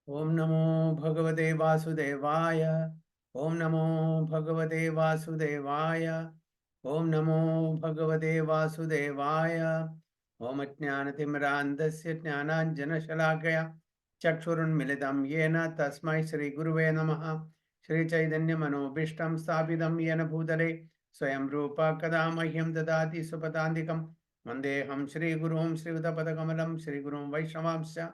Om Namo Bhagavate Vasudevaya. Om Namo Bhagavate Vasudevaya. Om Namo Bhagavate Vasudevaya. Om Ajnanatimrandasya Jnananjana Shalakaya Chakshurunmilitam Yena Tasmai Shri Guruve Namaha. Shri Chaitanya Manobishtam Sthapitam Yena Bhutale Swayam Rupa Kadamahyam Dadati Supatandikam Vandeham Shri Gurum Shri Udapadakamalam Shri Gurum Vaishnavamsya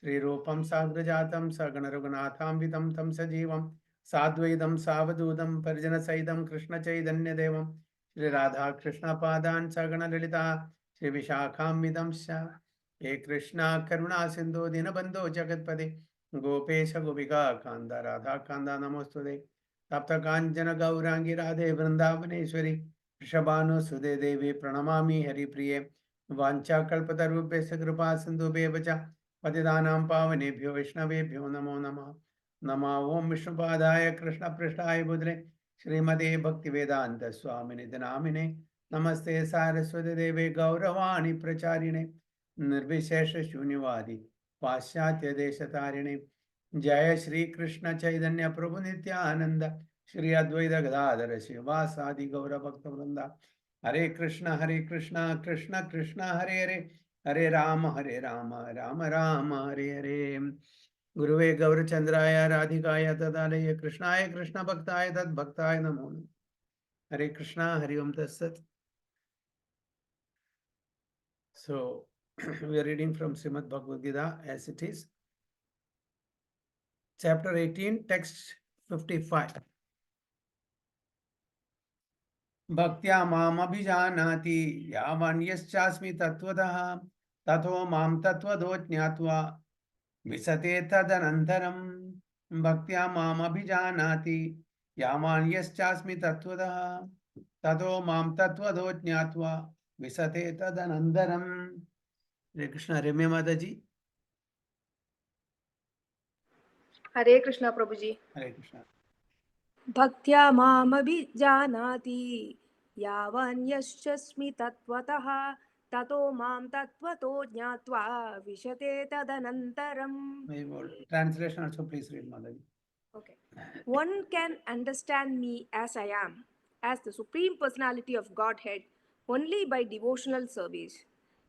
श्रीरूपं साग्रजातं सगणरघुनाथान्वितं तं सजीवं साद्वैतं सावधूतं परिजनसहितं कृष्णचैतन्यदेवं श्रीराधाकृष्णपादान् सगणललिता श्रीविशाखान्वितं च हे कृष्णा करुणा सिन्धु दीनबन्धो जगत्पते गोपेश गोपिका कान्द राधा कान्द नमोस्तुते तप्तकाञ्चन गौराङ्गी राधे वृन्दावनेश्वरी वृषभानुसुते देवी प्रणमामि हरिप्रिये वाञ्छाकल्पतरुभ्यश्च कृपा सिन्धुभ्येव च पतितानां पावनेभ्यो वैष्णवेभ्यो नमो नमः। नमः ओं विष्णुपादाय कृष्णपृष्ठाय बुधे श्रीमते भक्तिवेदांत स्वामिने नामिने नमस्ते सारस्वती देवे गौरवाणी प्रचारिणे निर्विशेष शून्यवादी पाश्चात्य देशतारिणे जय श्री कृष्ण चैतन्य प्रभु नित्यानंद श्री अद्वैत गदाधर शिवासादि गौर भक्त वृंदा हरे कृष्ण कृष्ण कृष्ण हरे हरे हरे राम राम राम हरे हरे गुरुवे गौरचंद्राय राधिकाय तदालय कृष्णाय कृष्ण भक्ताय तद्भक्ताय नमो नमः। हरे कृष्णा हरि ओम तत्सत. So we are reading from Srimad Bhagavad Gita as it is, chapter 18, text 55. भक्त्या माम अभिजानाति यावान्यश्चास्मि तत्त्वतः ततो माम तत्त्वतो ज्ञात्वा विशते तदनन्तरं भक्त्या माम अभिजानाति यावान्यश्चास्मि तत्त्वतः ततो माम तत्त्वतो ज्ञात्वा विशते तदनन्तरं. हरे कृष्ण. रम्य माता जी. हरे कृष्णा प्रभुजी. हरे कृष्ण. भक्त्या मामभिजानाति यावान्यश्चस्मि तत्त्वतः ततो मां तत्त्वतो ज्ञात्वा विशते तदनन्तरम्. Translation also please read, Mataji. Okay. One can understand me as I am, as the Supreme Personality of Godhead, only by devotional service.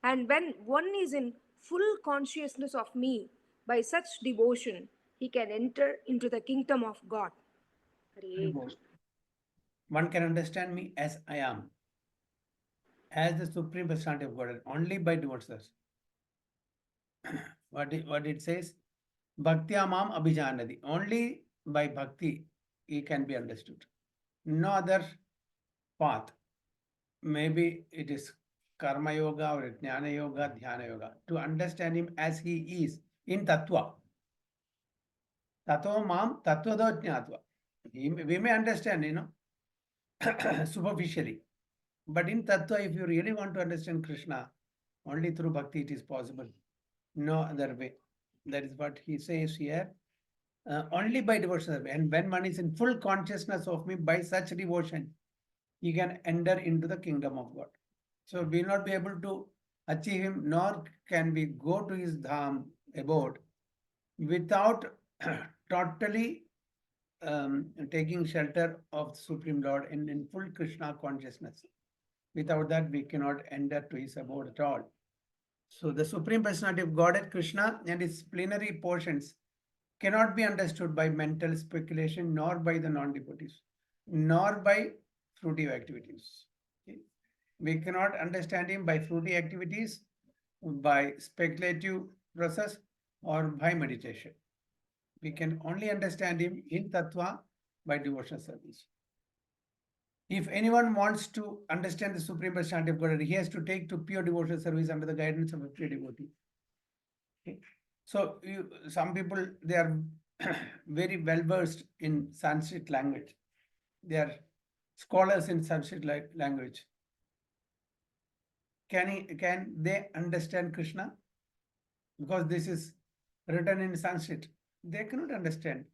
And when one is in full consciousness of me, by such devotion, he can enter into the kingdom of God. Hare Krishna. One can understand me as I am, as the Supreme Personality of Godhead, only by devotees. What it says? Bhaktya mam abhijanati. Only by bhakti he can be understood. No other path. Maybe it is karma yoga or jnana yoga, dhyana yoga. To understand him as he is in tattva. Tato mam tattvado jnatva. We may understand, superficially. But in tattva, if you really want to understand Krishna, only through bhakti it is possible. No other way. That is what he says here. Only by devotion. And when one is in full consciousness of me, by such devotion, he can enter into the kingdom of God. So we will not be able to achieve him, nor can we go to his dham, abode, without totally taking shelter of the Supreme Lord in full Krishna consciousness. Without that, we cannot enter to his abode at all. So the Supreme Personality of Godhead Krishna and his plenary portions cannot be understood by mental speculation, nor by the non-devotees, nor by fruitive activities. Okay? We cannot understand him by fruitive activities, by speculative process, or by meditation. We can only understand him in tattva by devotional service. If anyone wants to understand the Supreme Personality of Godhead, he has to take to pure devotional service under the guidance of a pure devotee. Okay? So some people, they are very well versed in Sanskrit language. They are scholars in Sanskrit language. Can they understand Krishna? Because this is written in Sanskrit. They cannot understand.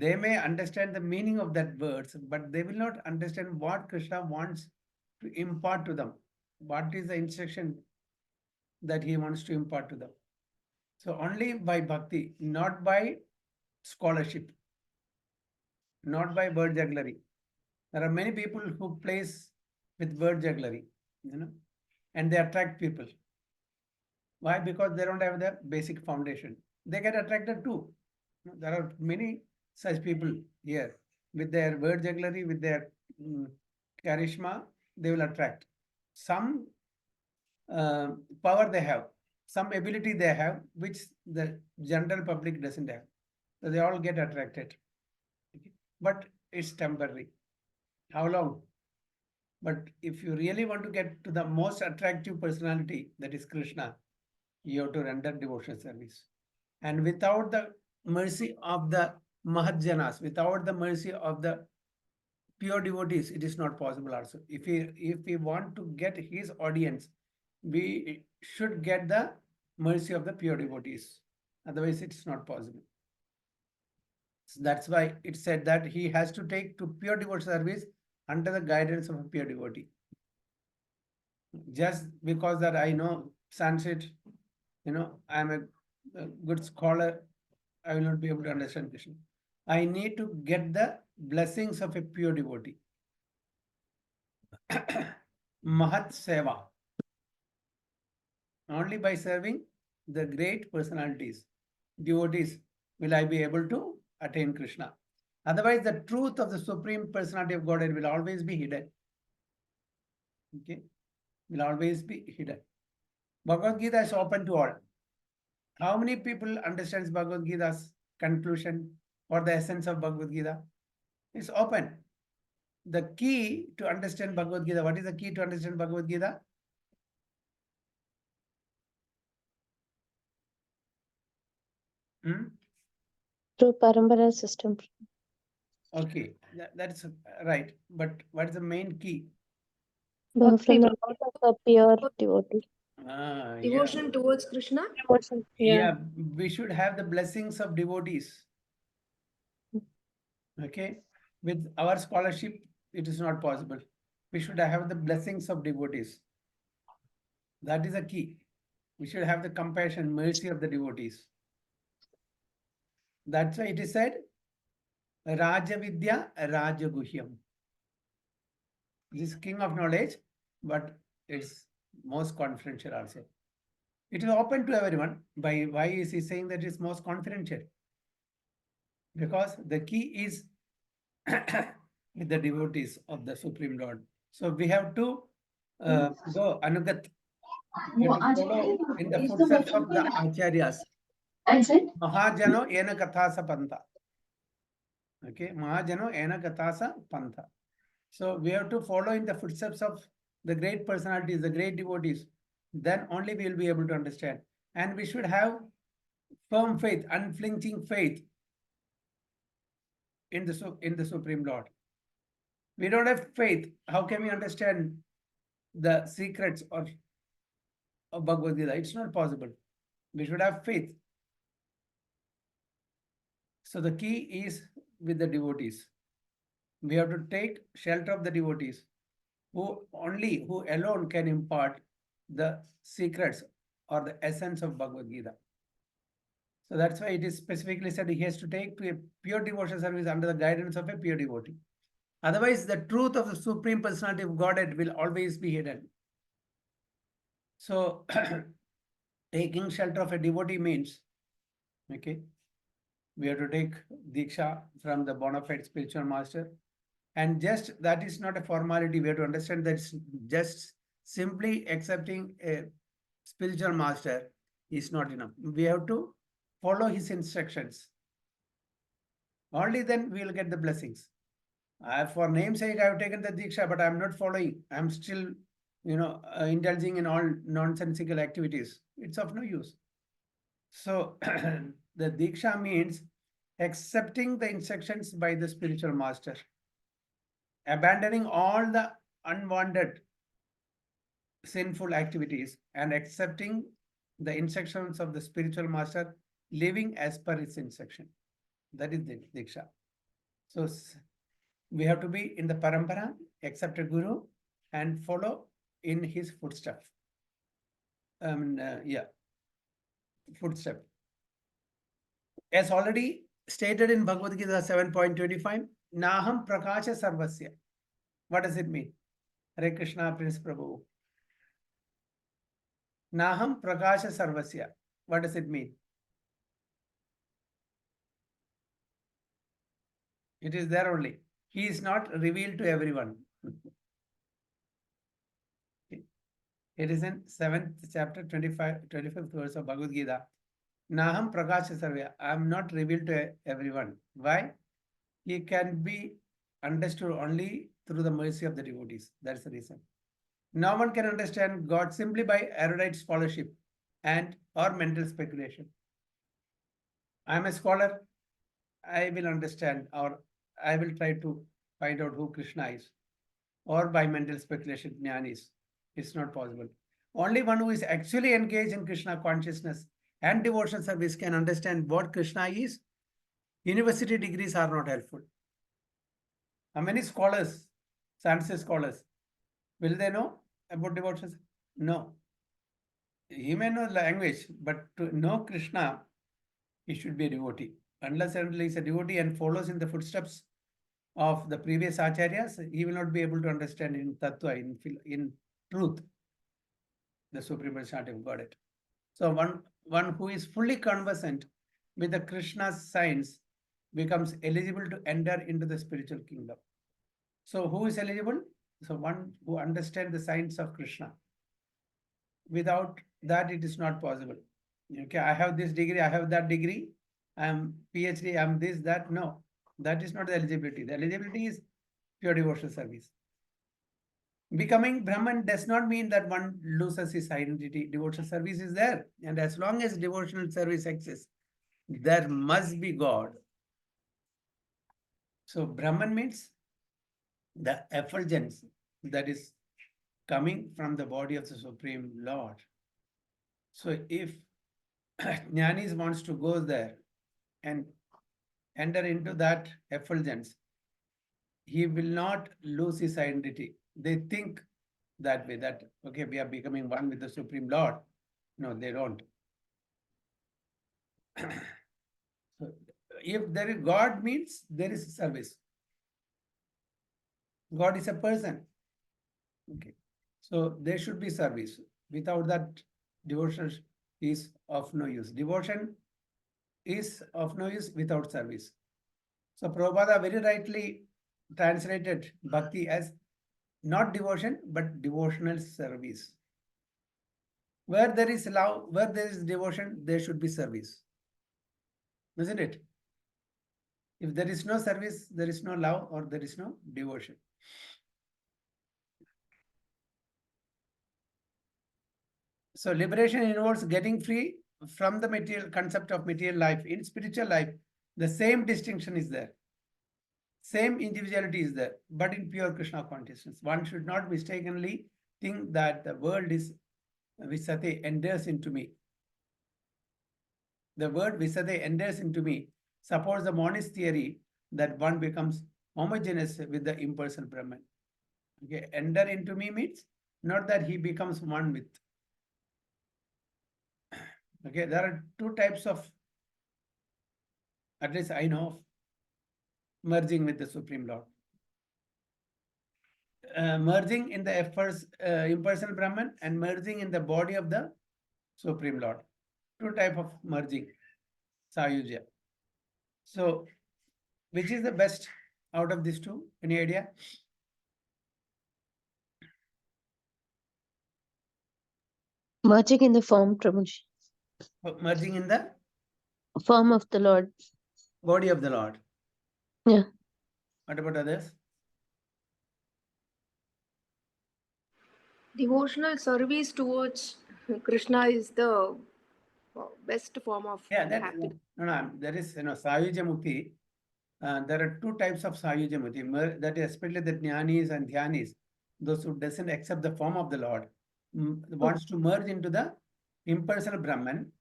They may understand the meaning of that words, but they will not understand what Krishna wants to impart to them. What is the instruction that he wants to impart to them? So only by bhakti, not by scholarship, not by word jugglery. There are many people who plays with word jugglery, and they attract people. Why? Because they don't have the basic foundation. They get attracted too. There are many such people here with their word jugglery, with their mm, charisma, they will attract. Some uh, power they have, some ability they have, which the general public doesn't have. So they all get attracted. Okay. But it's temporary. How long? But if you really want to get to the most attractive personality, that is Krishna, you have to render devotional service. And without the mercy of the Mahajjanas, without the mercy of the pure devotees, it is not possible also. If we want to get his audience, we should get the mercy of the pure devotees. Otherwise, it's not possible. So that's why it said that he has to take to pure devotional service under the guidance of a pure devotee. Just because that I know Sanskrit, I'm a good scholar, I will not be able to understand Krishna. I need to get the blessings of a pure devotee. Mahat Seva. Only by serving the great personalities, devotees, will I be able to attain Krishna. Otherwise, the truth of the Supreme Personality of Godhead will always be hidden. Okay? Will always be hidden. Bhagavad Gita is open to all. How many people understands Bhagavad Gita's conclusion or the essence of Bhagavad Gita? It's open. The key to understand Bhagavad Gita, what is the key to understand Bhagavad Gita? Through Parampara system. Okay, that's right. But what is the main key? From the mouth of a pure devotee. Devotion towards Krishna? Yeah, we should have the blessings of devotees. Okay, with our scholarship, it is not possible. We should have the blessings of devotees. That is the key. We should have the compassion, mercy of the devotees. That's why it is said, Raja Vidya, Raja Guhyam. This is king of knowledge, but it's most confidential also. It is open to everyone. Why is he saying that it's most confidential? Because the key is with the devotees of the Supreme Lord. So we have to go Anugat. We have to follow in the footsteps of the Acharyas. Mahajano ena kathasa pantha. Okay, Mahajano ena kathasa pantha. So we have to follow in the footsteps of the great personalities, the great devotees. Then only we will be able to understand. And we should have firm faith, unflinching faith in the Supreme Lord. We don't have faith. How can we understand the secrets of Bhagavad Gita? It's not possible. We should have faith. So the key is with the devotees. We have to take shelter of the devotees who alone can impart the secrets or the essence of Bhagavad Gita. So that's why it is specifically said he has to take to a pure devotional service under the guidance of a pure devotee. Otherwise, the truth of the Supreme Personality of Godhead will always be hidden. So, taking shelter of a devotee means, okay, we have to take Diksha from the bona fide spiritual master. And just that is not a formality. We have to understand that just simply accepting a spiritual master is not enough. We have to follow his instructions. Only then we will get the blessings. For namesake, I have taken the Diksha, but I am not following. I am still, indulging in all nonsensical activities. It's of no use. So the Diksha means accepting the instructions by the spiritual master, abandoning all the unwanted sinful activities and accepting the instructions of the spiritual master, living as per its instruction. That is the Diksha. So we have to be in the parampara, accept a guru, and follow in his footsteps. Footstep. as already stated in Bhagavad Gita 7.25, Naham Prakasha Sarvasya. What does it mean? Hare Krishna, Prince Prabhu. Naham Prakasha Sarvasya. What does it mean? It is there only. He is not revealed to everyone. It is in 7th chapter, 25th verse of Bhagavad Gita. Naham Prakasha Sarvya. I am not revealed to everyone. Why? He can be understood only through the mercy of the devotees. That's the reason. No one can understand God simply by erudite scholarship and or mental speculation. I am a scholar. I will understand, or I will try to find out who Krishna is, or by mental speculation, jnanis. It's not possible. Only one who is actually engaged in Krishna consciousness and devotional service can understand what Krishna is. University degrees are not helpful. How many scholars, Sanskrit scholars, will they know about devotions? No. He may know language, but to know Krishna, he should be a devotee. Unless and until he is a devotee and follows in the footsteps of the previous acharyas, he will not be able to understand in tattva, in truth, the Supreme Personality of Godhead. So one who is fully conversant with the Krishna's signs becomes eligible to enter into the spiritual kingdom. So who is eligible? So one who understands the signs of Krishna. Without that, it is not possible. Okay, I have this degree, I have that degree, I am PhD, I am this, that. No, that is not the eligibility. The eligibility is pure devotional service. Becoming Brahman does not mean that one loses his identity. Devotional service is there. And as long as devotional service exists, there must be God. So Brahman means the effulgence that is coming from the body of the Supreme Lord. So if Jnanis wants to go there and enter into that effulgence, he will not lose his identity. They think that way, that, okay, we are becoming one with the Supreme Lord. No, they don't. So if there is God, means there is service. God is a person. Okay. So there should be service. Without that, devotion is of no use. Devotion is of no use without service. So Prabhupada very rightly translated bhakti as not devotion, but devotional service. Where there is love, where there is devotion, there should be service. Isn't it? If there is no service, there is no love or there is no devotion. So liberation involves getting free from the material concept of material life. In spiritual life, the same distinction is there. Same individuality is there, but in pure Krishna consciousness. One should not mistakenly think that the world is Visate enters into me. The word Visate enters into me supports the monist theory that one becomes homogeneous with the impersonal Brahman. Okay, enter into me means not that he becomes one with. Okay, there are two types of, at least I know of, merging with the Supreme Lord. Merging in the impersonal Brahman and merging in the body of the Supreme Lord. Two type of merging, Sayujya. So, which is the best out of these two? Any idea? Merging in the form, Prabhuji. Merging in the Form of the Lord. body of the Lord. Yeah. What about others? Devotional service towards Krishna is the best form of happiness. No, there is, Sayujya Mukti. There are two types of Sayujya Mukti. That is especially the Jnanis and Dhyanis. Those who doesn't accept the form of the Lord, wants to merge into the impersonal Brahman.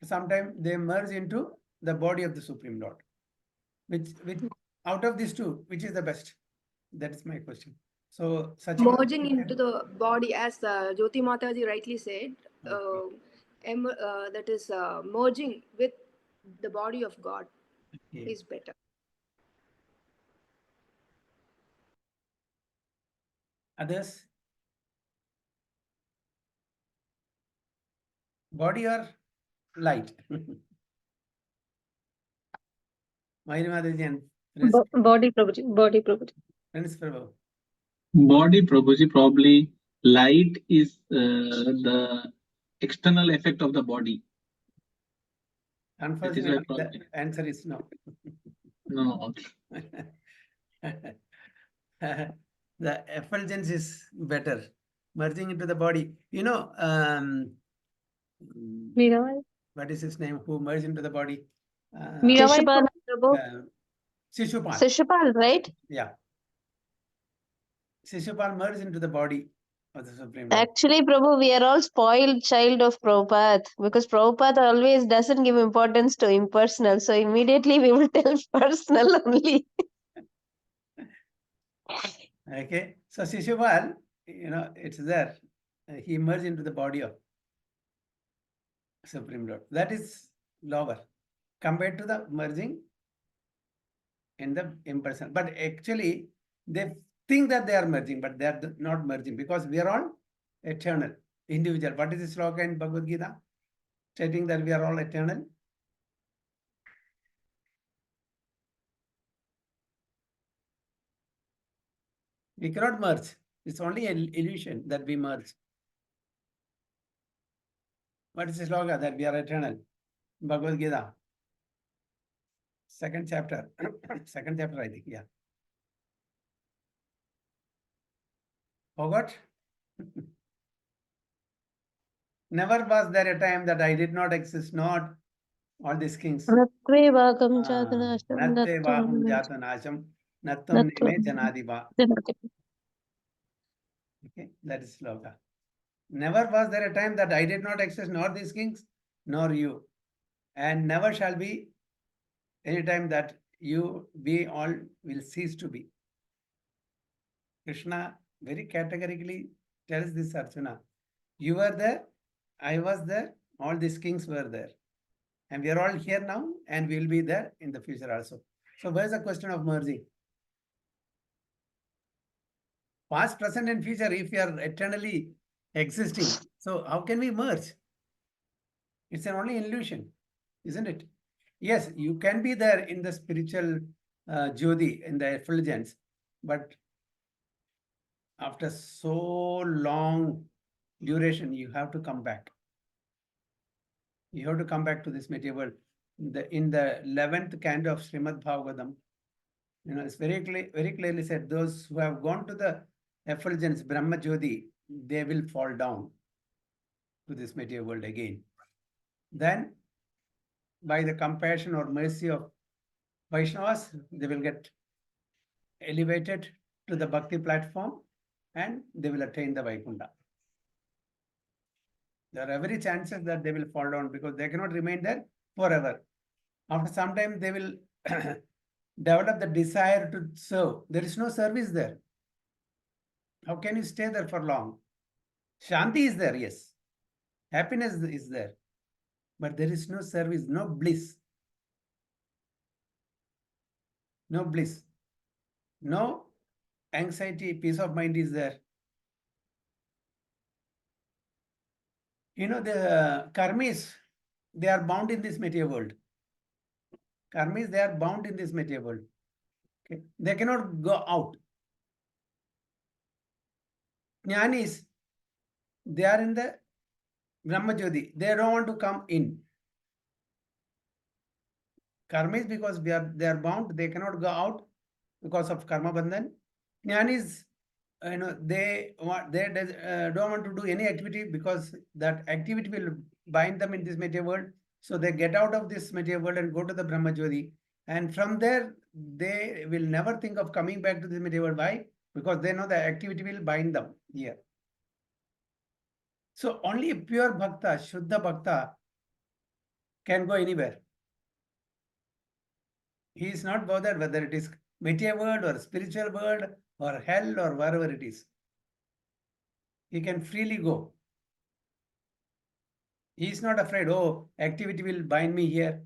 Sometimes they merge into the body of the Supreme Lord. Which out of these two, which is the best? That is my question. So merging into the body, as Jyoti Mataji rightly said, that is merging with the body of God Okay. is better. Others? Body or light? Mayuri Mataji and Prince, Body Prabhuji, body Prabhuji. Prince Prabhu. Body, Prabhuji, probably light is the external effect of the body. That is why Unfortunately, the probably. answer is no. No. The effulgence is better, merging into the body. You know, Mirabai. what is his name? Who merged into the body? Mirabai Prabhu. Shishupal. Sishupal, right? Yeah. Shishupal merged into the body of the Supreme Lord. Actually, Prabhu, we are all spoiled child of Prabhupada because Prabhupada always doesn't give importance to impersonal. So immediately we will tell personal only. Okay. So Shishupal, it's there. He merged into the body of Supreme Lord. That is lower compared to the merging in the impersonal. But actually, they think that they are merging, but they are not merging because we are all eternal, individual. What is the sloka in Bhagavad Gita? Stating that we are all eternal. We cannot merge. It's only an illusion that we merge. What is the sloka that we are eternal? Bhagavad Gita. Second chapter. Second chapter, I think. Yeah. Forgot? Never was there a time that I did not exist, not all these kings. Natve Vakam Ah, Jatanasham Natte Vahum Natvam Jatanasham Nattam Nime Janadiva. Okay, that is sloka. Never was there a time that I did not exist, nor these kings, nor you. And never shall be any time that we all will cease to be. Krishna very categorically tells this Arjuna. You were there, I was there, all these kings were there. And we are all here now, and we will be there in the future also. So where's the question of merging? Past, present, and future, if we are eternally existing, so how can we merge? It's an only illusion, isn't it? Yes, you can be there in the spiritual Jyoti, in the effulgence, but after so long duration, you have to come back. You have to come back to this material world. In the 11th canto of Srimad Bhagavatam, it's very clearly said, those who have gone to the effulgence, Brahma Jyoti, they will fall down to this material world again. Then, by the compassion or mercy of Vaishnavas, they will get elevated to the bhakti platform and they will attain the Vaikuntha. There are every chances that they will fall down because they cannot remain there forever. After some time, they will develop the desire to serve. There is no service there. How can you stay there for long? Shanti is there, yes. Happiness is there. But there is no service, no bliss. No bliss. No anxiety, peace of mind is there. The karmis, they are bound in this material world. Karmis, they are bound in this material world. Okay? They cannot go out. Jnanis, they are in the Brahma Jyoti. They don't want to come in. Karmis, because they are bound, they cannot go out because of karma bandhan. Jnanis, they don't want to do any activity because that activity will bind them in this material world. So they get out of this material world and go to the Brahma Jyoti. And from there, they will never think of coming back to this material world. Why? Because they know the activity will bind them here. So only a pure bhakta, Shuddha bhakta, can go anywhere. He is not bothered whether it is material world or spiritual world or hell or wherever it is. He can freely go. He is not afraid, oh, activity will bind me here.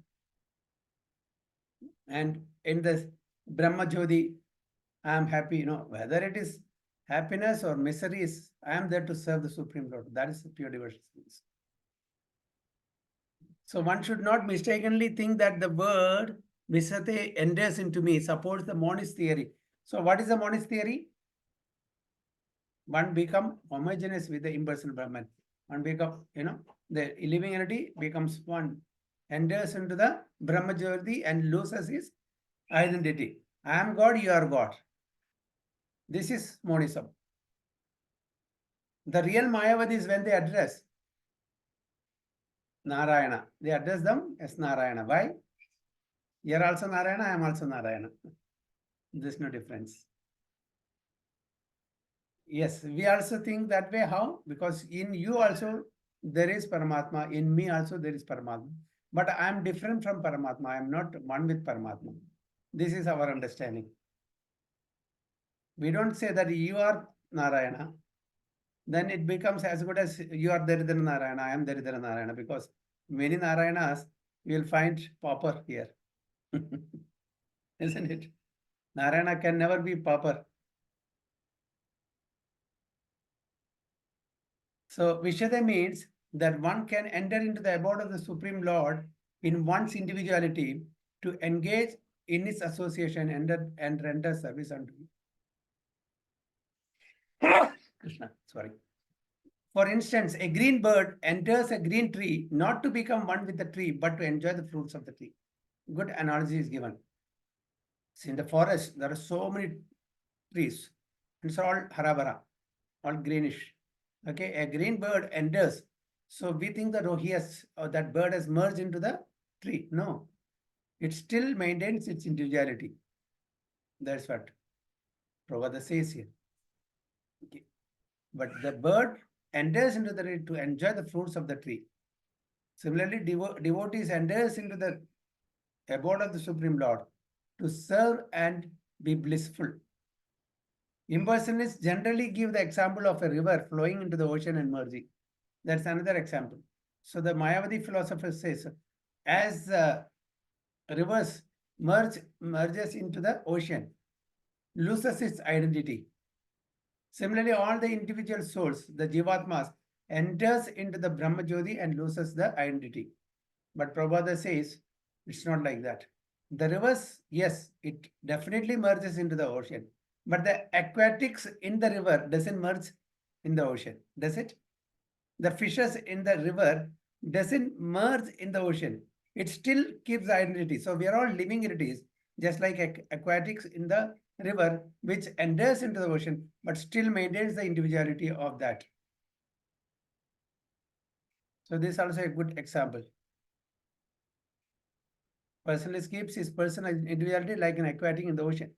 And in the Brahma Jyoti, I am happy, whether it is happiness or misery, I am there to serve the Supreme Lord. That is the pure devotion service. So one should not mistakenly think that the word Visate enters into me, supports the monist theory. So what is the monist theory? One become homogeneous with the impersonal Brahman. One become, the living entity becomes one, enters into the Brahma Jyoti and loses his identity. I am God, you are God. This is monism. The real Mayavadis, when they address Narayana, they address them as Narayana. Why? You are also Narayana, I am also Narayana. There's no difference. Yes, we also think that way. How? Because in you also there is Paramatma, in me also there is Paramatma. But I am different from Paramatma. I am not one with Paramatma. This is our understanding. We don't say that you are Narayana. Then it becomes as good as you are Daridara Narayana, I am Daridara Narayana, because many Narayanas you will find pauper here. Isn't it? Narayana can never be pauper. So Vishada means that one can enter into the abode of the Supreme Lord in one's individuality to engage in its association and render service unto him. Krishna, sorry. For instance, a green bird enters a green tree not to become one with the tree, but to enjoy the fruits of the tree. Good analogy is given. See, in the forest, there are so many trees. It's all harabara, all greenish. Okay, a green bird enters. So we think that that bird has merged into the tree. No, it still maintains its individuality. That's what Prabhupada says here. Okay. But the bird enters into the tree to enjoy the fruits of the tree. Similarly, devotees enters into the abode of the Supreme Lord to serve and be blissful. Impersonalists generally give the example of a river flowing into the ocean and merging. That's another example. So the Mayavadi philosopher says, as the rivers merges into the ocean, loses its identity. Similarly, all the individual souls, the Jivatmas, enters into the Brahma Jyoti and loses the identity. But Prabhupada says it's not like that. The rivers, yes, it definitely merges into the ocean. But the aquatics in the river doesn't merge in the ocean, does it? The fishes in the river doesn't merge in the ocean. It still keeps identity. So we are all living entities, just like aquatics in the river, which enters into the ocean, but still maintains the individuality of that. So this is also a good example. Personalist keeps his personal individuality like an aquatic in the ocean.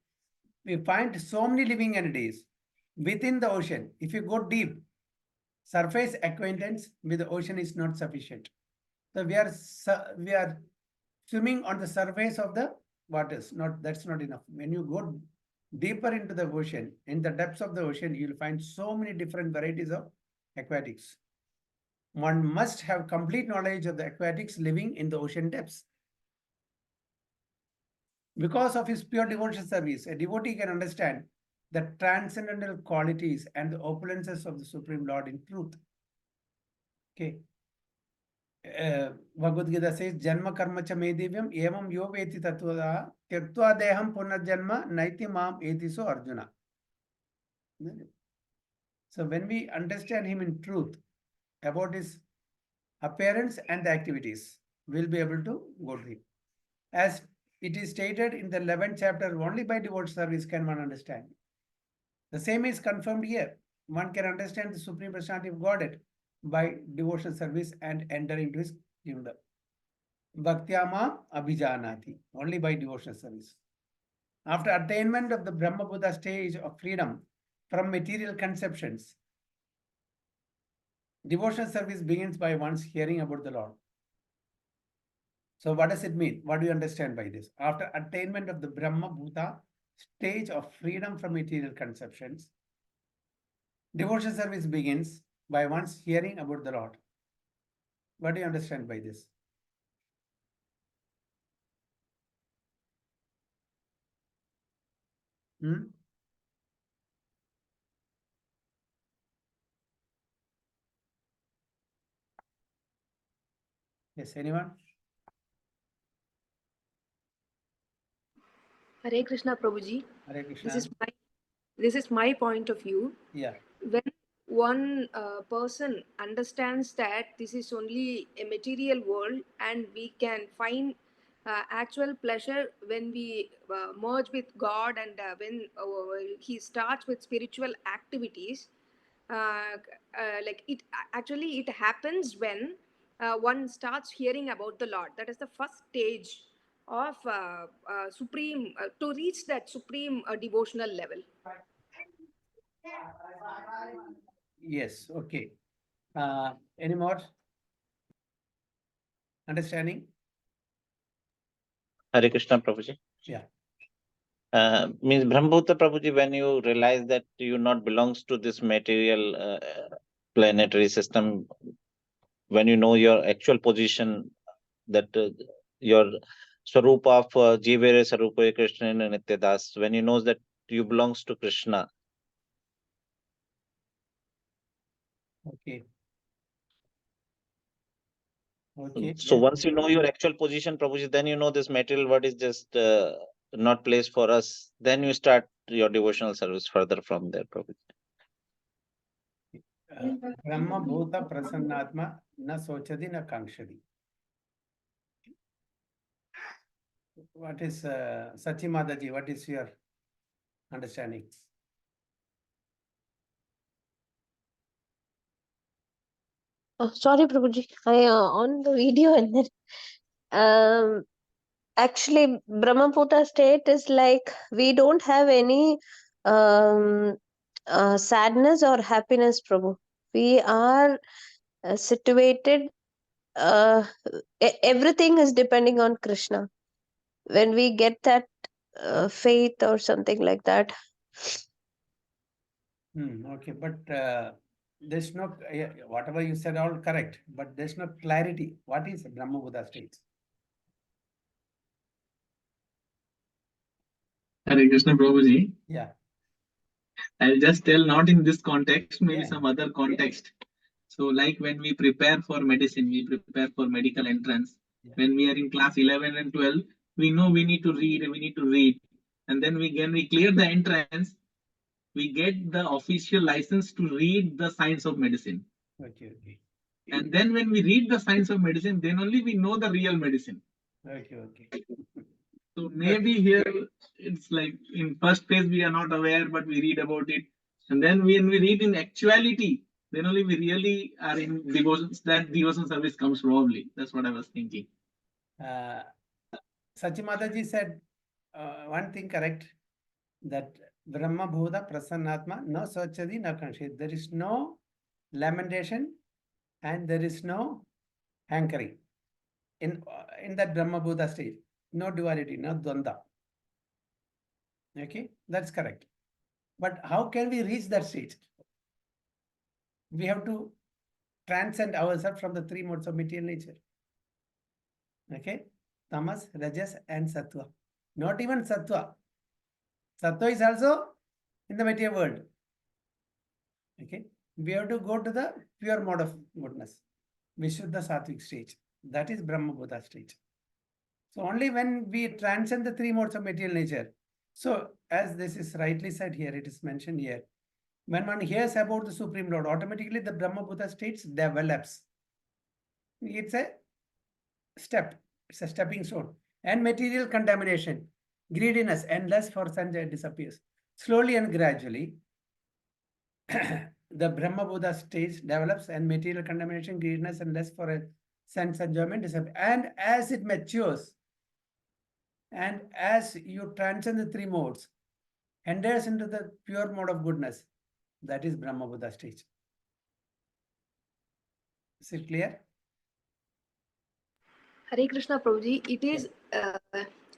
We find so many living entities within the ocean. If you go deep, surface acquaintance with the ocean is not sufficient. So we are swimming on the surface of the waters. That's not enough. When you go deeper into the ocean, in the depths of the ocean, you'll find so many different varieties of aquatics. One must have complete knowledge of the aquatics living in the ocean depths. Because of his pure devotional service, a devotee can understand the transcendental qualities and the opulences of the Supreme Lord in truth. Okay. Bhagavad Gita says, Janma karma cha me divyam evam yo veti tattva tyaktva deham punarjanma naiti mam etiso Arjuna. So when we understand him in truth about his appearance and the activities, we'll be able to go to him. As it is stated in the 11th chapter, only by devotional service can one understand. The same is confirmed here. One can understand the Supreme Personality of Godhead by devotional service and enter into his kingdom. Bhaktyama abhijanati, only by devotional service. After attainment of the Brahma Buddha stage of freedom from material conceptions, devotional service begins by one's hearing about the Lord. So what does it mean? What do you understand by this? After attainment of the Brahma Bhuta stage of freedom from material conceptions, devotional service begins by one's hearing about the Lord. What do you understand by this? Hmm? Yes, anyone? Hare Krishna, Prabhuji. Hare This Krishna. is my this is my point of view. Yeah. When one person understands that this is only a material world and we can find actual pleasure when we merge with God, and when he starts with spiritual activities, like it actually it happens when one starts hearing about the Lord. That is the first stage of supreme to reach that supreme devotional level. Yes, okay. Any more? Understanding? Hare Krishna, Prabhuji. Yeah. Means Brahmbhuta, Prabhuji, when you realize that you not belongs to this material planetary system, when you know your actual position, that your Swarupa of Jivere Sarupa Krishna and Nityadas, when you know that you belongs to Krishna. Okay. Okay. So Yes. once you know your actual position, Prabhuji, then you know this material world is just not place for us. Then you start your devotional service further from there, Prabhuji. Brahma Bhuta Prasannatma na sochadi na kankshadi. What is Sachi Mataji? What is your understanding? Sorry, Prabhuji. I on the video and then actually Brahmaputra state is like we don't have any sadness or happiness, Prabhu. We are situated. Everything is depending on Krishna. When we get that faith or something like that. Okay, but there's no, whatever you said, all correct, but there's no clarity. What is Brahma Buddha state? Hare Krishna, Prabhuji. Yeah. I'll just tell, not in this context, maybe Yeah. some other context. So, like when we prepare for medicine, we prepare for medical entrance. Yeah. When we are in class 11 and 12, we know we need to read. And then when we clear the entrance, we get the official license to read the science of medicine. Okay, okay. And then when we read the science of medicine, then only we know the real medicine. Okay, okay. So maybe here it's like in first phase we are not aware, but we read about it. And then when we read in actuality, then only we really are in devotion. That devotion service comes probably. That's what I was thinking. Sachi Mataji said one thing correct, that Brahma Bhuta Prasannatma no sochadi na kankshadi. There is no lamentation and there is no hankering in that Brahma Buddha state. No duality, no dvanda. Okay, that's correct. But how can we reach that state? We have to transcend ourselves from the three modes of material nature. Okay, tamas, rajas, and sattva. Not even sattva. Sattva is also in the material world. Okay, we have to go to the pure mode of goodness, Vishuddha Sattvic stage. That is Brahma Buddha stage. So only when we transcend the three modes of material nature. So as this is rightly said here, it is mentioned here, when one hears about the Supreme Lord, automatically the Brahma Buddha states develops. It's a step, it's a stepping stone. And material contamination, greediness, and lust for Sanjay disappears. Slowly and gradually, the Brahma Buddha stage develops, and material contamination, greediness, and lust for a sense enjoyment disappears. And as it matures, and as you transcend the three modes, enters into the pure mode of goodness, that is Brahma Buddha stage. Is it clear? Hare Krishna, Prabhuji. It is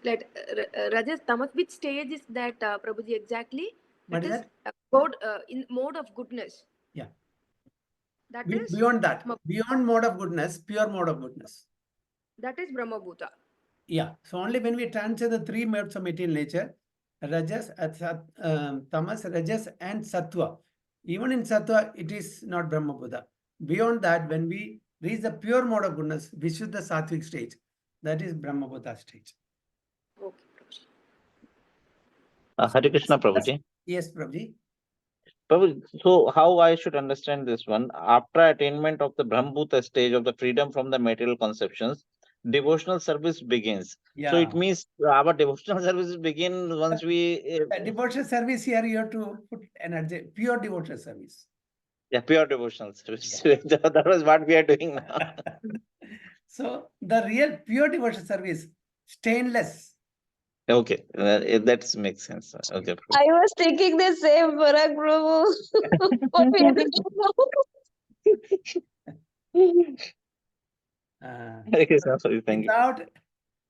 like Rajas Tamas. Which stage is that, Prabhuji, exactly? What It is is that? in mode of goodness. Yeah. That is Beyond that, beyond mode of goodness, pure mode of goodness. That is Brahma Bhuta. Yeah. So only when we transcend the three modes of material nature, Rajas, Tamas, Rajas, and Sattva. Even in Sattva, it is not Brahma Buddha. Beyond that, when we reach the pure mode of goodness, Vishuddha Sattvic stage, that is Brahma Buddha stage. Okay, Prabhuji. Hare Krishna, Prabhuji. Yes, Prabhuji. Prabhu, so how I should understand this one? After attainment of the Brahmbhuta stage of the freedom from the material conceptions, devotional service begins. So it Yeah. means our devotional service begin once we Devotional service here, you have to put energy, pure devotional service. yeah, pure devotional service. That was what we are doing now. So the real pure devotional service, stainless. Okay, that makes sense. Okay, Prabhu. I was thinking the same, Parag Prabhu. What we are doing now? Hare Krishna, sorry, thank you.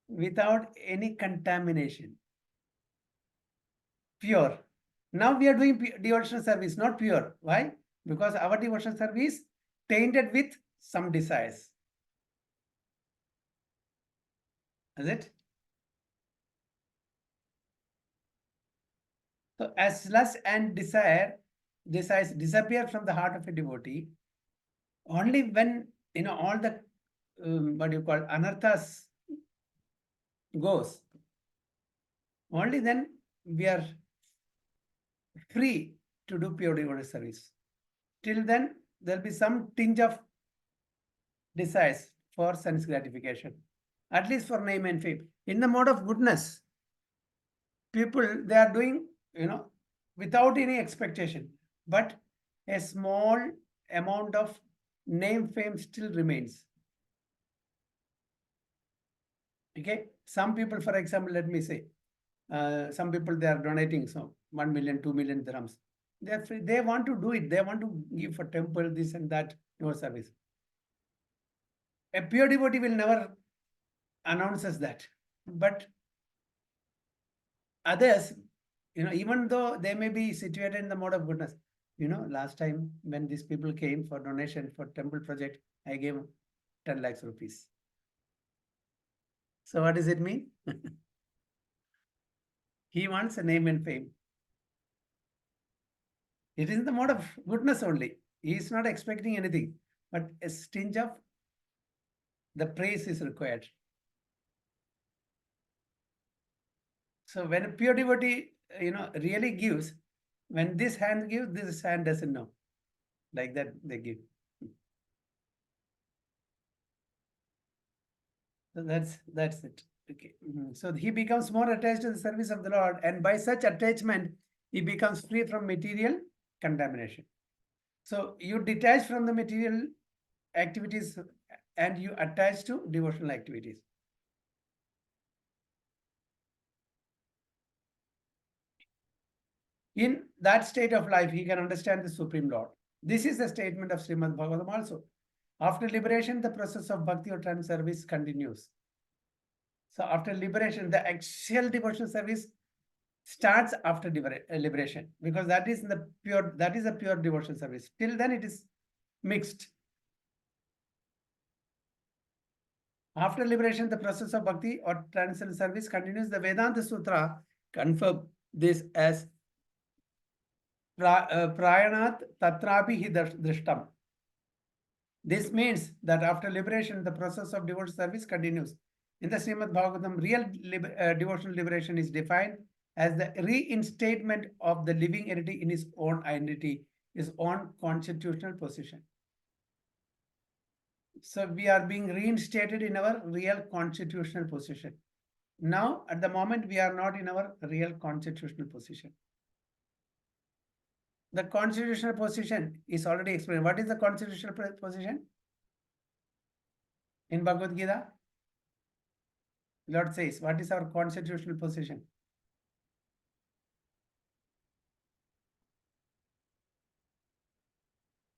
Without any contamination. Pure. Now we are doing devotional service, not pure. Why? Because our devotional service tainted with some desires. Is it? So as lust and desires disappear from the heart of a devotee, only when all the what do you call anarthas goes, only then we are free to do pure devotional service. Till then, there'll be some tinge of desires for sense gratification, at least for name and fame. In the mode of goodness, people, they are doing, without any expectation, but a small amount of name, fame still remains. Okay, some people, for example, let me say, some people, they are donating 1 million, 2 million dirhams. They're free. They want to do it. They want to give for temple, this and that, your service. A pure devotee will never announce us that. But others, even though they may be situated in the mode of goodness, last time when these people came for donation for temple project, I gave 10 lakhs rupees. So what does it mean? He wants a name and fame. It is in the mode of goodness only. He is not expecting anything, but a tinge of the praise is required. So when a pure devotee, really gives, when this hand gives, this hand doesn't know. Like that they give. So that's it. Okay. So he becomes more attached to the service of the Lord, and by such attachment, he becomes free from material contamination. So you detach from the material activities and you attach to devotional activities. In that state of life, he can understand the Supreme Lord. This is the statement of Srimad Bhagavatam also. After liberation, the process of bhakti or trance service continues. So after liberation, the actual devotional service starts after liberation, because that is a pure devotional service. Till then, it is mixed. After liberation, the process of bhakti or transcendental service continues. The Vedanta Sutra confirm this as prayanat tatrapi hi drishtam. This means that after liberation, the process of devotional service continues. In the Srimad Bhagavatam, real devotional liberation is defined as the reinstatement of the living entity in his own identity, his own constitutional position. So we are being reinstated in our real constitutional position. Now, at the moment, we are not in our real constitutional position. The constitutional position is already explained. What is the constitutional position? In Bhagavad Gita, Lord says, what is our constitutional position?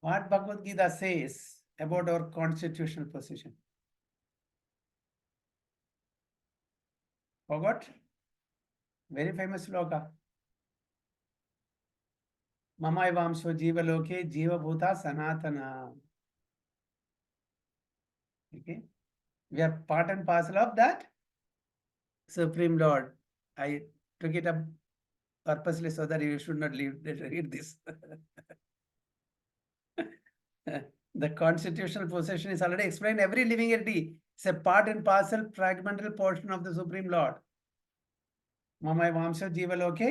What Bhagavad Gita says about our constitutional position? Forgot? Very famous sloka. Mama evamsho jiva loke jiva bhuta sanatana. Okay. We are part and parcel of that Supreme Lord. I took it up purposely so that you should not read this. The constitutional possession is already explained. Every living entity is a part and parcel, fragmental portion of the Supreme Lord. Mamai Vamsa Jiva Loke,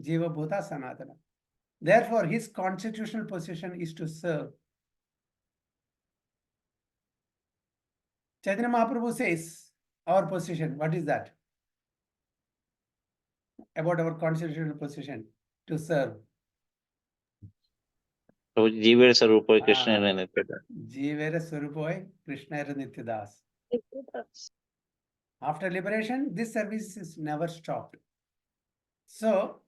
Jiva Bhuta Sanatana. Therefore, his constitutional position is to serve. Chaitanya Mahaprabhu says, our position, what is that? About our constitutional position, to serve. So Jiver Sarupa Krishna Ah. and Nityadas. Jivera Swarupoy, Krishna Nityadas. After liberation, this service is never stopped. So,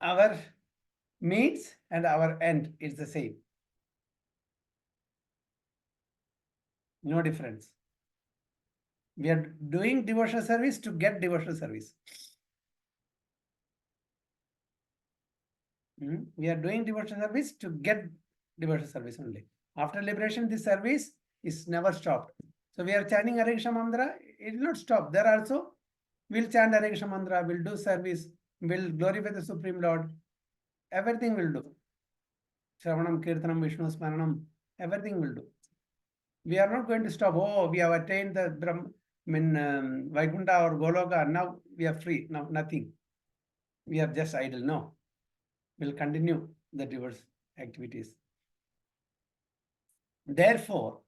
our means and our end is the same. No difference. We are doing devotional service to get devotional service. We are doing devotional service to get devotional service only. After liberation, this service is never stopped. So we are chanting Hare Krishna Mantra, it will not stop. There also, we'll chant Hare Krishna Mantra, we'll do service, we'll glorify the Supreme Lord. Everything will do. Shravanam, Kirtanam, Vishnu Smaranam, everything will do. We are not going to stop. Oh, we have attained the Vaikuntha or Goloka. Now we are free. Now nothing. We are just idle. No. We'll continue the diverse activities. Therefore,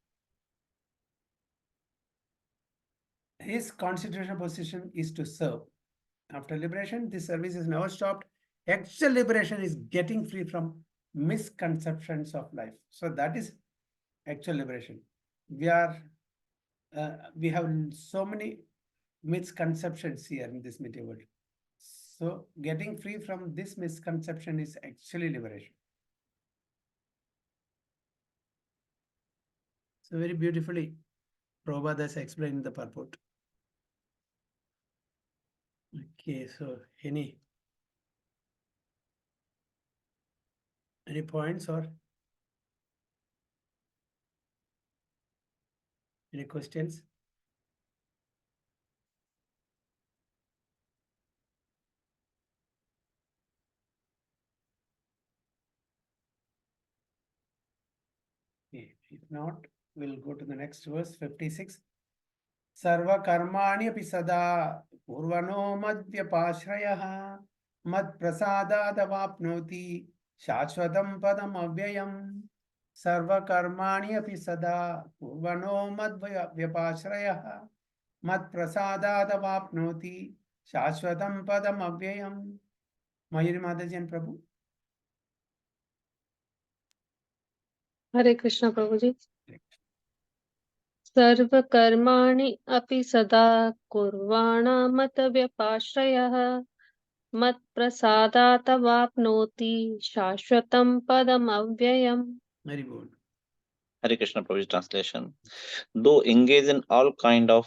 his constitutional position is to serve. After liberation, this service is never stopped. Actual liberation is getting free from misconceptions of life. So that is actual liberation. We have so many misconceptions here in this material world. So getting free from this misconception is actually liberation. So very beautifully, Prabhupada has explained the purport. Okay, so any points or any questions? Okay, if not, we'll go to the next verse, 56. Sarva karmani api sada purvano madvyapashrayah mad prasadadavapnoti shashvatam padam avyayam. Sarva karmani api sada purvano madvyapashrayah mad prasadadavapnoti shashvatam padam avyayam. Mayuri Mataji and Prabhu. हरे कृष्ण प्रभु जी। सर्व कर्माणि अपि सदा कुर्वाणा मत व्यपाश्रयः मत प्रसादात् वाप्नोति शाश्वतं पदम् अव्ययम्। Very good. Hare Krishna Prabhu's translation. Though engage in all kind of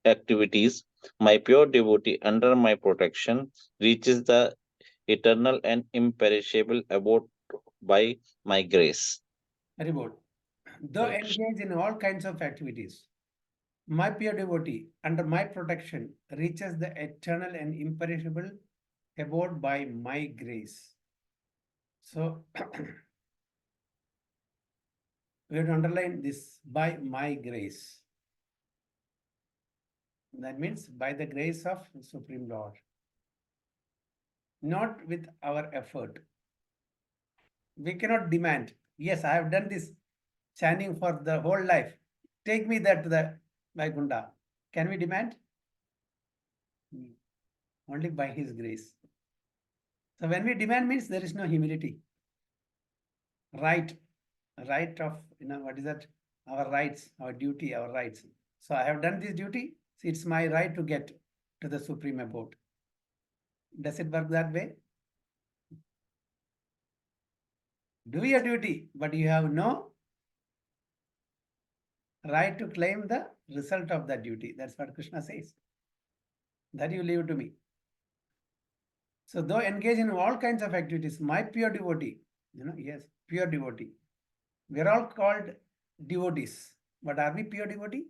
activities, my pure devotee under my protection reaches the eternal and imperishable abode by my grace. Very good. Though Hare Krishna. engaged in all kinds of activities, my pure devotee under my protection reaches the eternal and imperishable abode by my grace. So we have to underline this, by my grace. That means by the grace of Supreme Lord. Not with our effort. We cannot demand, yes, I have done this chanting for the whole life. Take me there to the Vaikuntha. Can we demand? Only by his grace. So when we demand means there is no humility. Right of, what is that? Our rights, our duty, our rights. So I have done this duty, so it's my right to get to the supreme abode. Does it work that way? Do your duty, but you have no right to claim the result of that duty. That's what Krishna says. That you leave to me. So though engage in all kinds of activities, my pure devotee, yes, pure devotee. We are all called devotees. But are we pure devotee?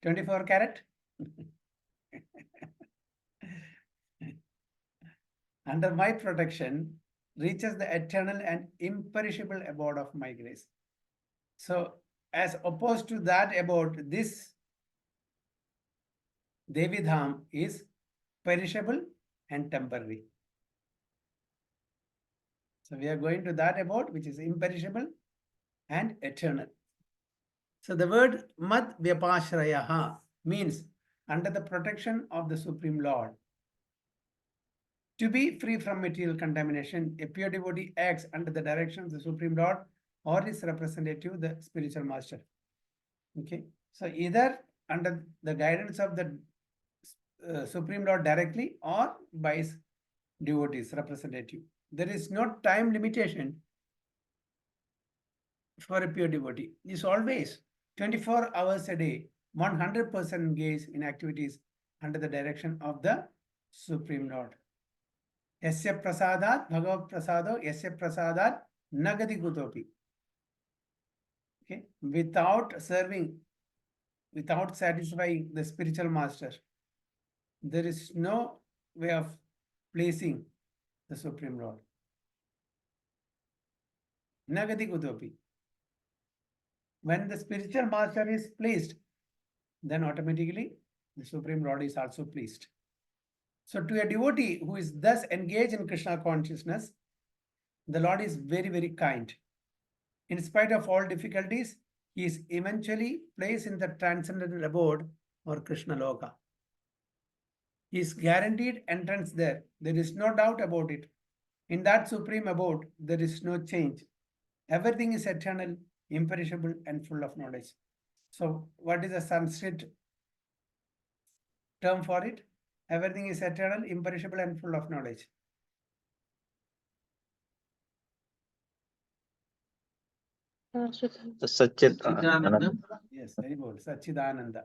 24 karat? under my protection reaches the eternal and imperishable abode of my grace. So, as opposed to that abode, this Devi Dham is perishable and temporary. So, we are going to that abode which is imperishable and eternal. So, the word Mad Vyapashrayaha means under the protection of the Supreme Lord. To be free from material contamination, a pure devotee acts under the direction of the Supreme Lord or his representative, the spiritual master. Okay, so either under the guidance of the Supreme Lord directly or by his devotees, representative. There is no time limitation for a pure devotee. It's always 24 hours a day, 100% engaged in activities under the direction of the Supreme Lord. Yasya prasadat bhagavat prasado yasya prasadat nagati kutopi. Okay, without serving, without satisfying the spiritual master, there is no way of pleasing the Supreme Lord. Nagati kutopi. When the spiritual master is pleased, then automatically the Supreme Lord is also pleased. So to a devotee who is thus engaged in Krishna consciousness, the Lord is very, very kind. In spite of all difficulties, he is eventually placed in the transcendental abode or Krishna Loka. He is guaranteed entrance there. There is no doubt about it. In that supreme abode, there is no change. Everything is eternal, imperishable, and full of knowledge. So, what is the Sanskrit term for it? Everything is eternal, imperishable, and full of knowledge. The Satchidananda. Yes, very good. Satchidananda.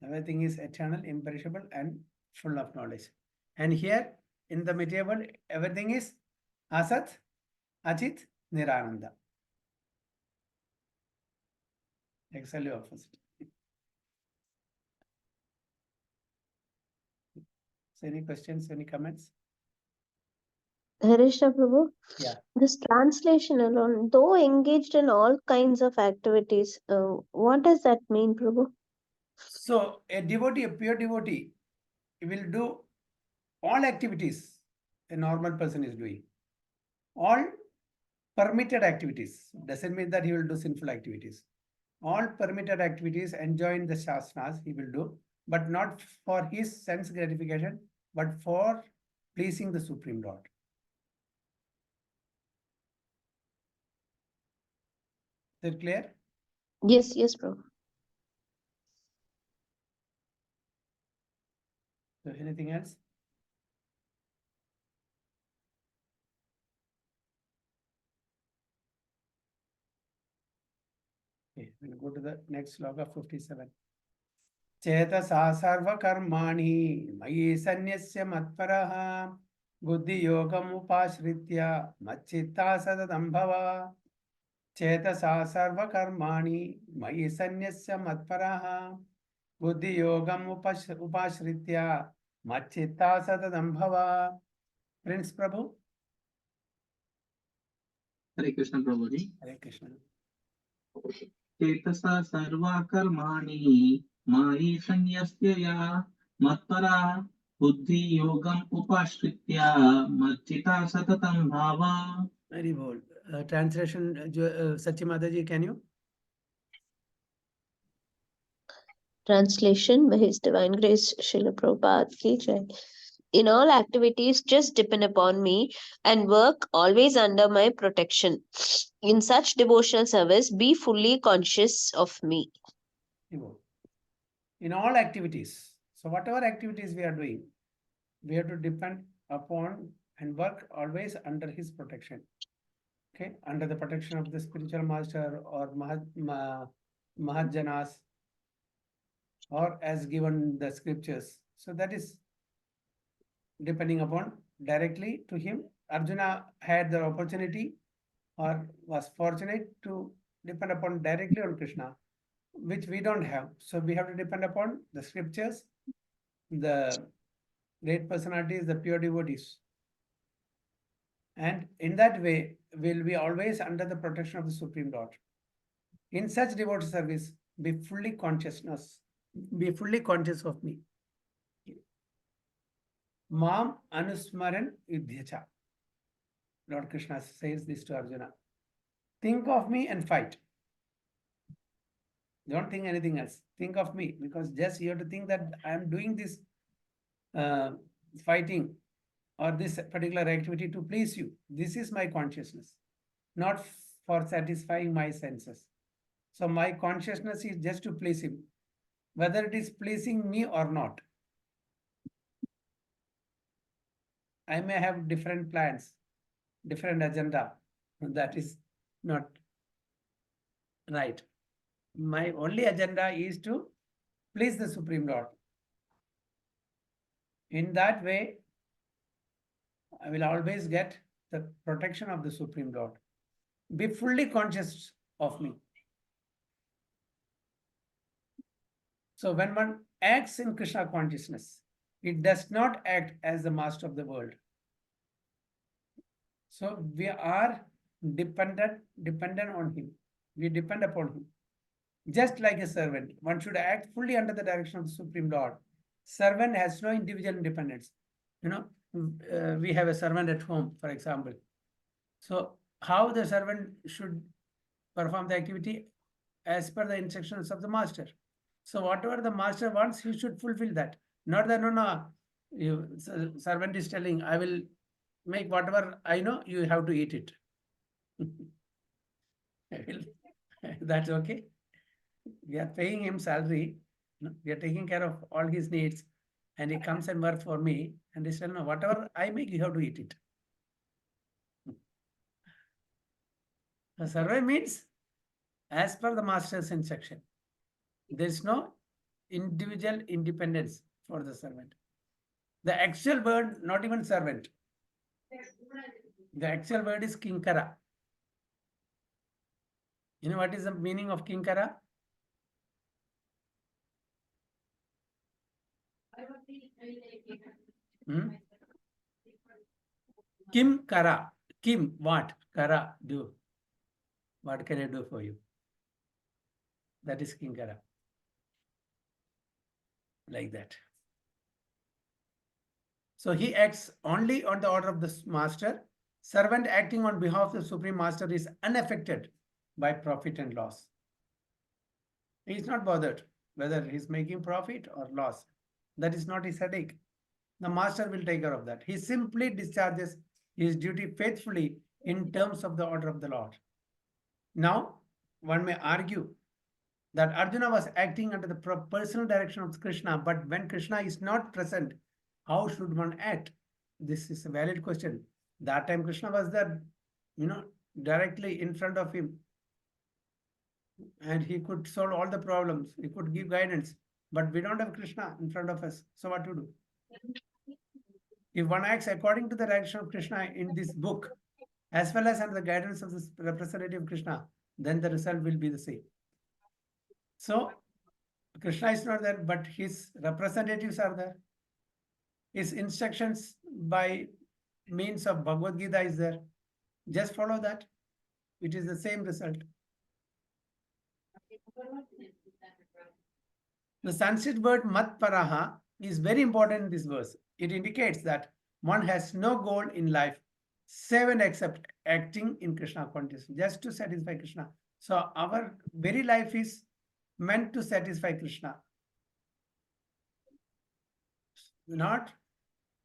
Everything is eternal, imperishable, and full of knowledge. And here in the material world, everything is Asat, Achit, Nirananda. Exactly opposite. So any questions, any comments? Harisha Prabhu, Yeah. this translation alone, though engaged in all kinds of activities, what does that mean, Prabhu? So a devotee, a pure devotee, will do all activities a normal person is doing. All permitted activities. Doesn't mean that he will do sinful activities. All permitted activities enjoined in the Shastras he will do, but not for his sense gratification, but for pleasing the Supreme Lord. Is that clear? Yes, yes, Prabhu. So anything else? Okay, we'll go to the next sloka 57. Chetasa sarva karmani mayi sanyasya matparaha buddhi yogam upashritya machitta sadatam bhava. Chetasa sarva karmani mayi sanyasya matparaha buddhi yogam upashritya machitta sadatam bhava. Prince Prabhu. Hare Krishna Prabhuji. Hare Krishna. Chetasa sarva karmani mayi sanyasya ya matpara buddhi yogam upashritya maccita satatam bhava. Very bold. Translation, Sachi Mataji, can you? Translation by His Divine Grace Srila Prabhupada ki jai. In all activities, just depend upon me and work always under my protection. In such devotional service, be fully conscious of me. In all activities. So whatever activities we are doing, we have to depend upon and work always under his protection. Okay, under the protection of the spiritual master or Mahajanas, or as given the scriptures. So that is depending upon directly to him. Arjuna had the opportunity or was fortunate to depend upon directly on Krishna, which we don't have. So we have to depend upon the scriptures, the Great personalities, the pure devotees. And in that way, will be always under the protection of the Supreme Lord. In such devoted service, be fully consciousness, be fully conscious of me. Mam anusmaran yudhyacha. Lord Krishna says this to Arjuna. Think of me and fight. Don't think anything else. Think of me, because just you have to think that I am doing this fighting or this particular activity to please you. This is my consciousness, not for satisfying my senses. So my consciousness is just to please him, whether it is pleasing me or not. I may have different plans, different agenda. That is not right. My only agenda is to please the Supreme Lord. In that way, I will always get the protection of the Supreme Lord. Be fully conscious of me. So when one acts in Krishna consciousness, it does not act as the master of the world. So we are dependent on him. We depend upon him. Just like a servant, one should act fully under the direction of the Supreme Lord. Servant has no individual independence. We have a servant at home, for example. So how the servant should perform the activity? As per the instructions of the master. So whatever the master wants, he should fulfill that. Not that, servant is telling, I will make whatever I know, you have to eat it. That's okay. We are paying him salary. We are taking care of all his needs. And he comes and works for me. And he says, no, whatever I make, you have to eat it. The survey means as per the master's instruction. There is no individual independence for the servant. The actual word, not even servant. The actual word is kinkara. You know what is the meaning of kinkara? Kim kara. Kim, what? Kara, do. What can I do for you? That is kinkara. Like that. So he acts only on the order of the master. Servant acting on behalf of the Supreme Master is unaffected by profit and loss. He is not bothered whether he is making profit or loss. That is not his headache. The master will take care of that. He simply discharges his duty faithfully in terms of the order of the Lord. Now, one may argue that Arjuna was acting under the personal direction of Krishna, but when Krishna is not present, how should one act? This is a valid question. That time Krishna was there, directly in front of him. And he could solve all the problems. He could give guidance. But we don't have Krishna in front of us. So what to do? If one acts according to the direction of Krishna in this book, as well as under the guidance of the representative Krishna, then the result will be the same. So Krishna is not there, but his representatives are there. His instructions by means of Bhagavad Gita is there. Just follow that. It is the same result. The Sanskrit word matparaha is very important in this verse. It indicates that one has no goal in life save and except acting in Krishna consciousness, just to satisfy Krishna. So our very life is meant to satisfy Krishna, not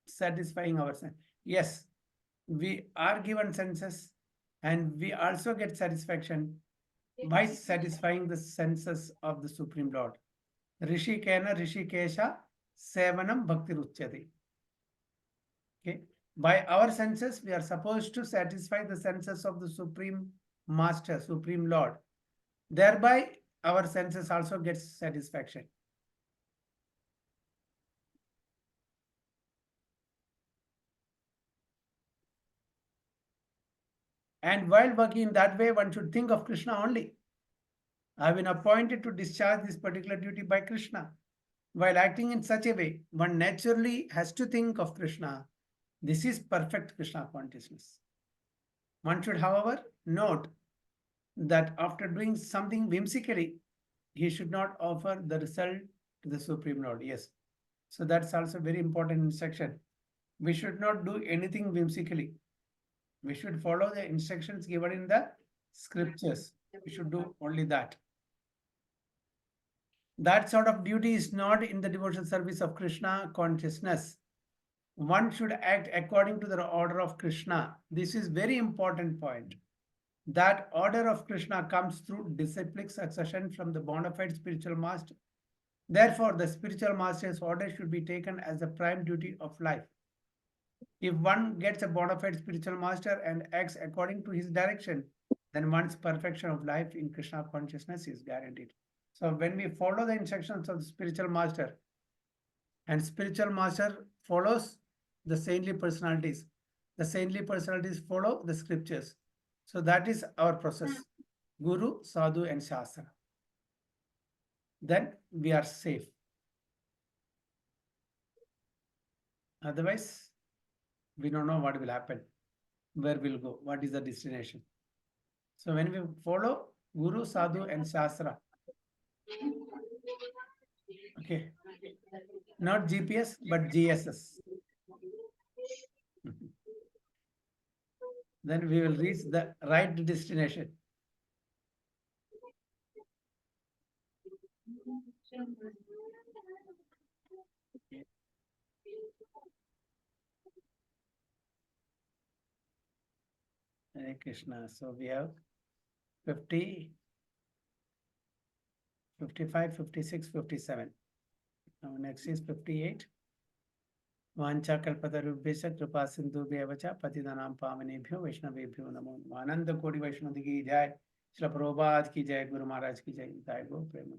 satisfying ourselves. Yes, we are given senses and we also get satisfaction by satisfying the senses of the Supreme Lord. Rishikena Rishikesha Sevanam Bhakti Ruchyate. Okay. By our senses, we are supposed to satisfy the senses of the Supreme Master, Supreme Lord. Thereby, our senses also gets satisfaction. And while working in that way, one should think of Krishna only. I have been appointed to discharge this particular duty by Krishna. While acting in such a way, one naturally has to think of Krishna. This is perfect Krishna consciousness. One should, however, note that after doing something whimsically, he should not offer the result to the Supreme Lord. Yes. So that's also very important instruction. We should not do anything whimsically. We should follow the instructions given in the scriptures. We should do only that. That sort of duty is not in the devotional service of Krishna consciousness. One should act according to the order of Krishna. This is very important point. That order of Krishna comes through disciplic succession from the bona fide spiritual master. Therefore, the spiritual master's order should be taken as the prime duty of life. If one gets a bona fide spiritual master and acts according to his direction, then one's perfection of life in Krishna consciousness is guaranteed. So when we follow the instructions of the spiritual master, and spiritual master follows the saintly personalities, the saintly personalities follow the scriptures. So that is our process. Guru, Sadhu, and Shastra. Then we are safe. Otherwise, we don't know what will happen, where we'll go, what is the destination. So when we follow Guru, Sadhu, and Shastra, okay, not GPS, but GSS. Then we will reach the right destination. Hare Krishna. So we have 50, 55, 56, 57. Now next is 58. वांछा कल्पतरुभ्यश्च कृपा सिंधुभ्येव च पतितानां पावनेभ्यो वैष्णवेभ्यो नमो नमः। आनंद कोटि वैष्णव की जय, श्रील प्रभुपाद की जय, गुरु महाराज की जय, जय गो प्रेम।